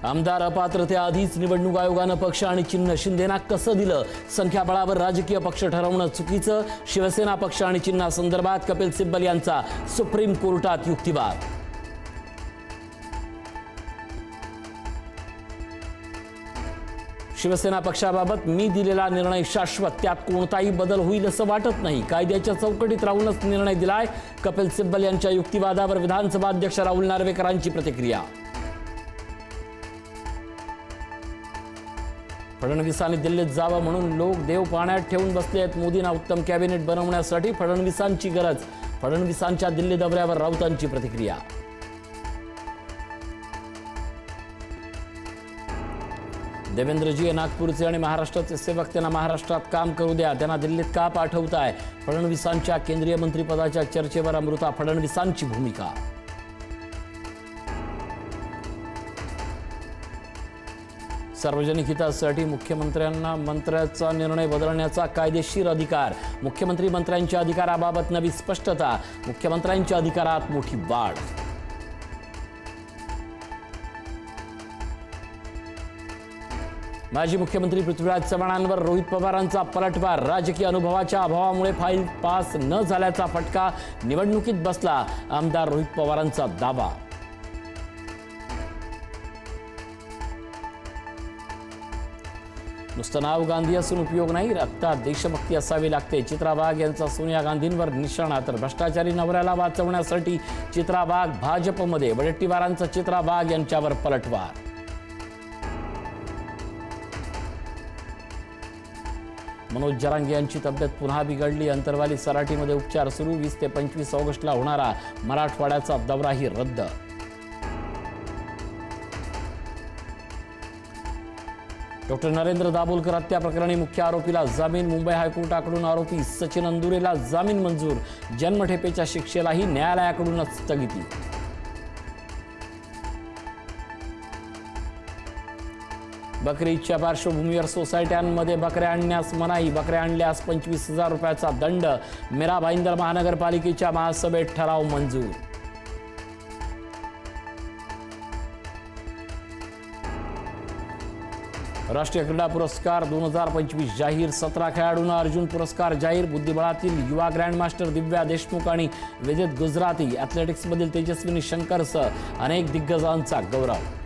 आमदार अपात्रतेआधीच निवडणूक आयोगानं पक्ष आणि चिन्ह शिंदेना कसं दिलं? संख्याबळावर राजकीय पक्ष ठरवणं चुकीचं. शिवसेना पक्ष आणि चिन्हासंदर्भात कपिल सिब्बल यांचा सुप्रीम कोर्टात युक्तिवाद. शिवसेना पक्षाबाबत मी दिलेला निर्णय शाश्वत, त्यात कोणताही बदल होईल असं वाटत नाही. कायद्याच्या चौकटीत राहूनच निर्णय दिलाय. कपिल सिब्बल यांच्या युक्तिवादावर विधानसभा अध्यक्ष राहुल नार्वेकरांची प्रतिक्रिया. फडणवीसांनी दिल्लीत जावं म्हणून लोक देव पाण्यात ठेवून बसले आहेत. मोदींना उत्तम कॅबिनेट बनवण्यासाठी फडणवीसांची गरज. फडणवीसांच्या दिल्ली दौऱ्यावर राऊतांची प्रतिक्रिया. देवेंद्रजी हे नागपूरचे आणि महाराष्ट्राचे सेवक, त्यांना महाराष्ट्रात काम करू द्या, त्यांना दिल्लीत का पाठवताय? फडणवीसांच्या केंद्रीय मंत्रिपदाच्या चर्चेवर अमृता फडणवीसांची भूमिका. सार्वजनिक हितासाठी मुख्यमंत्र्यांना मंत्र्याचा निर्णय बदलण्याचा कायदेशीर अधिकार. मुख्यमंत्री मंत्र्यांच्या अधिकाराबाबत नवी स्पष्टता. मुख्यमंत्र्यांच्या अधिकारात मोठी वाढ. माजी मुख्यमंत्री पृथ्वीराज चव्हाणांवर रोहित पवारांचा पलटवार. राजकीय अनुभवाच्या अभावामुळे फाईल पास न झाल्याचा फटका निवडणुकीत बसला, आमदार रोहित पवारांचा दावा. नुसतं नाव गांधी असून उपयोग नाही, रक्तात देशभक्ती असावी लागते. चित्रा वाघ यांचा सोनिया गांधींवर निशाणा. तर भ्रष्टाचारी नवऱ्याला वाचवण्यासाठी चित्रा वाघ भाजपमध्ये. वडेट्टीवारांचा चित्रा वाघ यांच्यावर पलटवार. मनोज जरांगे यांची तब्येत पुन्हा बिघडली. अंतरवाली सराटीमध्ये उपचार सुरू. 20 ते 25 ऑगस्टला होणारा मराठवाड्याचा दौराही रद्द. डॉक्टर नरेंद्र दाभोलकर हत्या प्रकरणी मुख्य आरोपीला जामीन. मुंबई हायकोर्टाकडून आरोपी सचिन अंदुरेला जामीन मंजूर. जन्मठेपेच्या शिक्षेलाही न्यायालयाकडूनच स्थगिती. बकरी ईदच्या पार्श्वभूमीवर सोसायट्यांमध्ये बकऱ्या आणण्यास मनाई. बकऱ्या आणल्यास 25,000 रुपयाचा दंड. मीरा भाईंदर महानगरपालिकेच्या महासभेत ठराव मंजूर. राष्ट्रीय क्रीडा पुरस्कार 2025 जाहीर. 17 खेळाडूंना अर्जुन पुरस्कार जाहीर. बुद्धिबळातील युवा ग्रँडमास्टर दिव्या देशमुख आणि विदित गुजराती, ॲथलेटिक्समधील तेजस्विनी शंकरसह अनेक दिग्गजांचा गौरव.